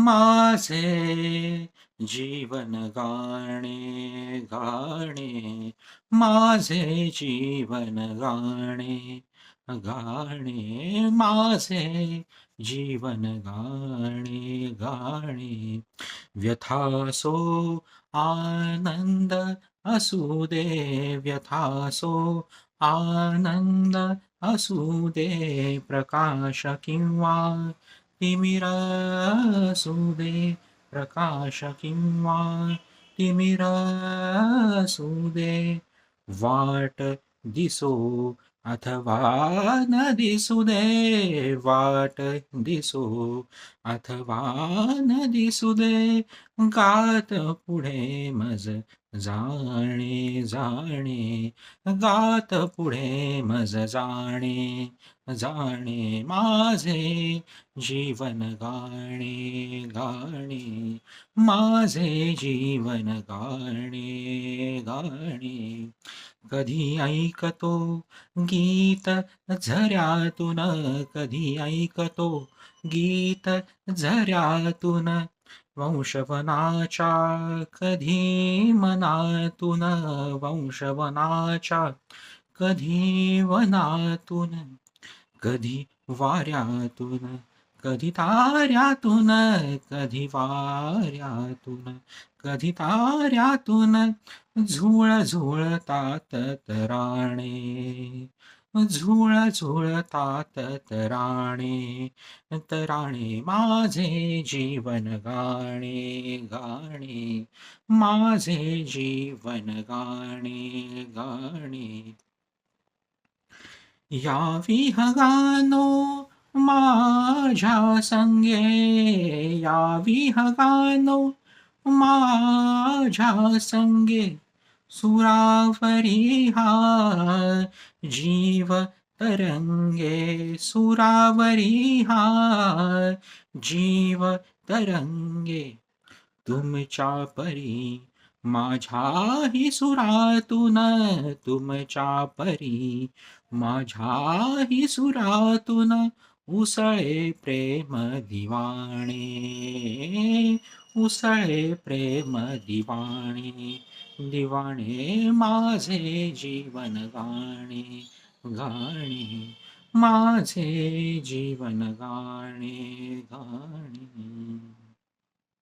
माझे जीवन गाणे गाणे, माझे जीवन गाणे गाणे, माझे जीवन गाणे गाणे. व्यथासो आनंद असू दे, व्यथासो आनंद असू दे, प्रकाश किंवा तिमिर असू दे, प्रकाश किंवा तिमिर असू दे, वाट दिसो अथवा न दिसू दे, वाट दिसो अथवा न दिसू दे, गात पुढे मज जाणे जाणे, गात पुढे मज जाणे जाणे, माझे जीवन गाणे गाणे, माझे जीवन गाणे गाणे. कधी ऐकतो गीत झऱ्यातून, कधी ऐकतो गीत झऱ्यातून, वंशवनाच्या कधी मनातून, वंशवनाच्या कधी वनातून, कधी वाऱ्यातून, कधी ताऱ्यातून, कधी वाऱ्यातून, कधी ताऱ्यातून, झुळ झुळतात तराणे, झुळ झुळतात तराणे तराणे, माझे जीवन गाणे गाणे, माझे जीवन गाणे गाणे. या विहगानो माझ्या संगे, या विहगानो माझ्या संगे, सुरावरी हा जीव तरंगे, सुरावरी हा जीव तरंगे, तुमच्या परी माझ्याही सुरातून, तुमच्या परी माझ्याही सुरातून, उसळे प्रेम दिवाणे, उसळे प्रेम दिवाणे दिवाणे, माझे जीवन गाणे गाणे, माझे जीवन गाणे गाणे.